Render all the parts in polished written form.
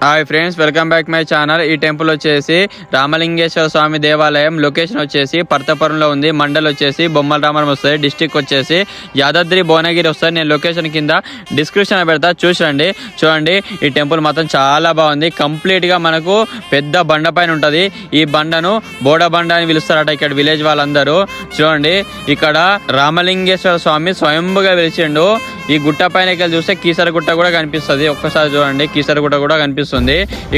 Hi friends, welcome back my channel. ఈ temple వచ్చేసి రామలింగేశ్వర స్వామి దేవాలయం. లొకేషన్ వచ్చేసి పర్తపురంలో ఉంది. మండల్ వచ్చేసి బొమ్మలరామరం వస్తుంది. డిస్టిక్ వచ్చేసి యాదాద్రి భువనగిరి వస్తుంది. నేను లొకేషన్ కింద డిస్క్రిప్షన్ పెడతా, చూడండి. ఈ టెంపుల్ మాత్రం చాలా బాగుంది. కంప్లీట్గా మనకు పెద్ద బండ పైన ఉంటుంది. ఈ బండను బోడ బండ అని పిలుస్తారట ఇక్కడ విలేజ్ వాళ్ళందరూ. చూడండి, ఇక్కడ రామలింగేశ్వర స్వామి స్వయంభుగా వెలిచిండు. ఈ గుట్ట పైనకి చూస్తే కీసరగుట్ట కూడా కనిపిస్తుంది. ఒక్కసారి చూడండి, కీసరగుట్ట కూడా కనిపిస్తుంది.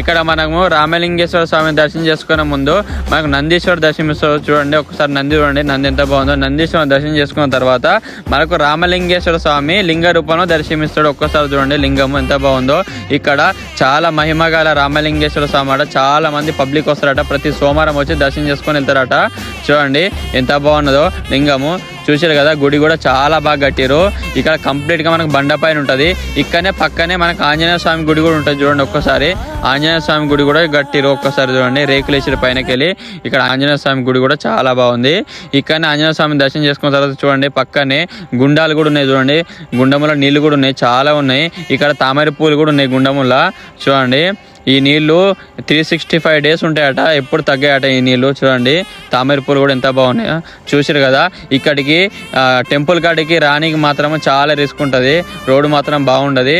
ఇక్కడ మనము రామలింగేశ్వర స్వామిని దర్శనం చేసుకునే ముందు మనకు నందీశ్వర దర్శనమిస్తారు. చూడండి, ఒకసారి నంది చూడండి, నంది ఎంత బాగుందో. నందీశ్వరం దర్శనం చేసుకున్న తర్వాత మనకు రామలింగేశ్వర స్వామి లింగ రూపంలో దర్శనమిస్తాడు. ఒక్కసారి చూడండి, లింగము ఎంత బాగుందో. ఇక్కడ చాలా మహిమ గల రామలింగేశ్వర స్వామి అట. చాలా మంది పబ్లిక్ వస్తారట, ప్రతి సోమవారం వచ్చి దర్శనం చేసుకొని వెళ్తారట. చూడండి ఎంత బాగున్నదో లింగము. చూసారు కదా, గుడి కూడా చాలా బాగా కట్టారు. ఇక్కడ కంప్లీట్ గా మనకు బండ పైన ఉంటది. ఇక్కడనే పక్కనే మనకు ఆంజనేయ స్వామి గుడి కూడా ఉంటుంది. చూడండి, ఒక్కసారి ఆంజనేయ స్వామి గుడి కూడా కట్టిరు. ఒక్కసారి చూడండి, రేకులేసిన పైనకి వెళ్ళి ఇక్కడ ఆంజనేయ స్వామి గుడి కూడా చాలా బాగుంది. ఇక్కడనే ఆంజనేయ స్వామి దర్శనం చేసుకున్న తర్వాత చూడండి, పక్కనే గుండాలు కూడా ఉన్నాయి. చూడండి, గుండముల నీళ్లు కూడా ఉన్నాయి, చాలా ఉన్నాయి. ఇక్కడ తామర పూలు కూడా ఉన్నాయి గుండముల. చూడండి, ఈ నీళ్లు 365 days ఉంటాయట, ఎప్పుడు తగ్గాయట ఈ నీళ్లు. చూడండి, తామర పూలు కూడా ఎంత బాగున్నాయో. చూసారు కదా, ఇక్కడికి టెంపుల్ కాడికి రానికి మాత్రం చాలా రిస్క్ ఉంటుంది. రోడ్డు మాత్రం బాగుండదు,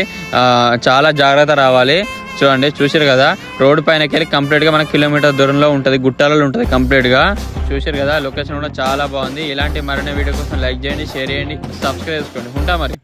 చాలా జాగ్రత్త రావాలి. చూడండి, చూసారు కదా, రోడ్డు పైనకి వెళ్ళి కంప్లీట్గా మనకు కిలోమీటర్ దూరంలో ఉంటుంది, గుట్టాలలో ఉంటుంది కంప్లీట్గా. చూసారు కదా, లొకేషన్ కూడా చాలా బాగుంది. ఇలాంటి మరిన్ని వీడియో కోసం లైక్ చేయండి, షేర్ చేయండి, సబ్స్క్రైబ్ చేసుకోండి. ఉంటా మరి.